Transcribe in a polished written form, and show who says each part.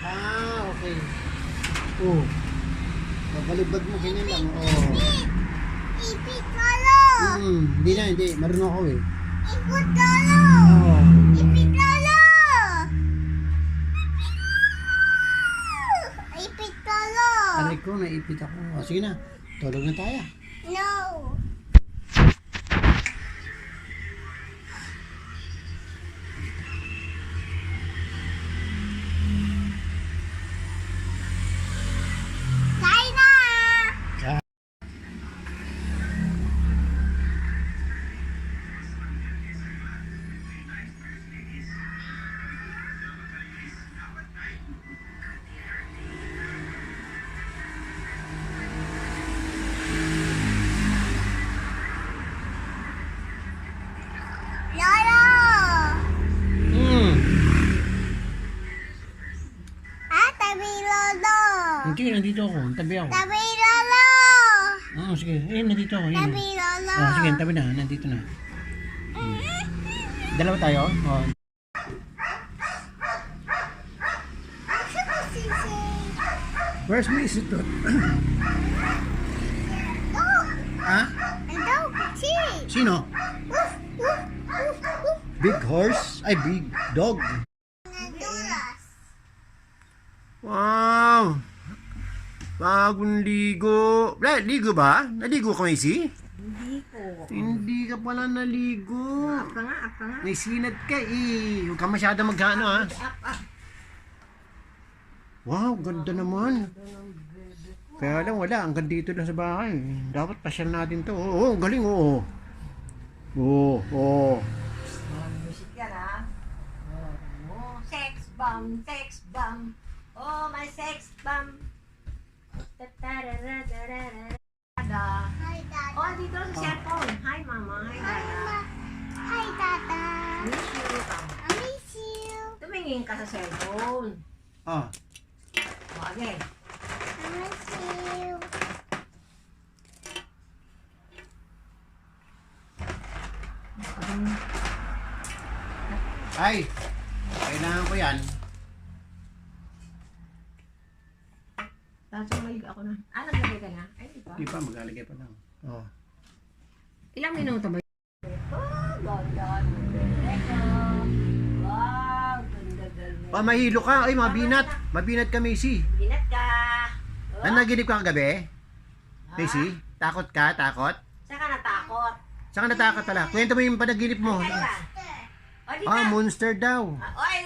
Speaker 1: Okay. Oh. Babalibag mo ganyan lang. Oh.
Speaker 2: Ipit lolo.
Speaker 1: Hindi na, hindi. Marunong ako eh.
Speaker 2: Ipit lolo.
Speaker 1: Oh.
Speaker 2: Ipit lolo. Ipit lolo.
Speaker 1: Aray ko, naipit ako. Oh, sige na. Tulog na tayo.
Speaker 2: No. Kain na. Lolo. Tabi lolo.
Speaker 1: Hindi, nandito ako. Tabi ako.
Speaker 2: Tabi lolo.
Speaker 1: Sige. Nandito ako. Yun.
Speaker 2: Tabi lolo.
Speaker 1: Sige, tabi na. Nandito na. Dalawa tayo? Oh. Where's Missy Tot? Ha? Sino? Big horse? Ay, big dog. Wow! Bagong ligo. Ligo ba? Naligo ka, Macy?
Speaker 3: Hindi po.
Speaker 1: Hindi ka pala naligo.
Speaker 3: Apa nga.
Speaker 1: May sinad ka eh. Huwag ka masyado maghano ha. Wow, ganda naman. Kaya lang wala, hanggang dito lang sa bahay. Dapat pasyal natin to. Oo, galing oo. Oo.
Speaker 3: Music yan ha. Sex bomb. Oh, my sex bomb. Ta-ta-ra-ra-ra-ra-ra.
Speaker 2: Hi, Dada.
Speaker 3: Oh, dito sa cellphone. Hi, Mama. Hi, Dada.
Speaker 2: Hi, Dada.
Speaker 3: Miss you.
Speaker 2: I miss you.
Speaker 3: Tumingin ka sa cellphone.
Speaker 1: Ah,
Speaker 3: Oh, again.
Speaker 2: I miss you.
Speaker 1: ay. Kailangan ko yan.
Speaker 3: Tapos may ako na. Naglagay ka na? Ay, di ba?
Speaker 1: Di pa, maglalagay pa lang. Oh.
Speaker 3: Ilang minuto ba? Oh, ganda. Wow, ganda.
Speaker 1: Mahilo ka. Ay, mabinat. Mabinat ka, Macy.
Speaker 3: Binat ka. Oh,
Speaker 1: Naginip ka kagabi? Macy? Takot ka? Takot?
Speaker 3: saan ka natakot?
Speaker 1: Saan ka natakot pala? Kwento mo yung panaginip mo.
Speaker 3: Ay, ka. O, di
Speaker 1: Ah,
Speaker 3: ba?
Speaker 1: monster daw.
Speaker 3: Oy,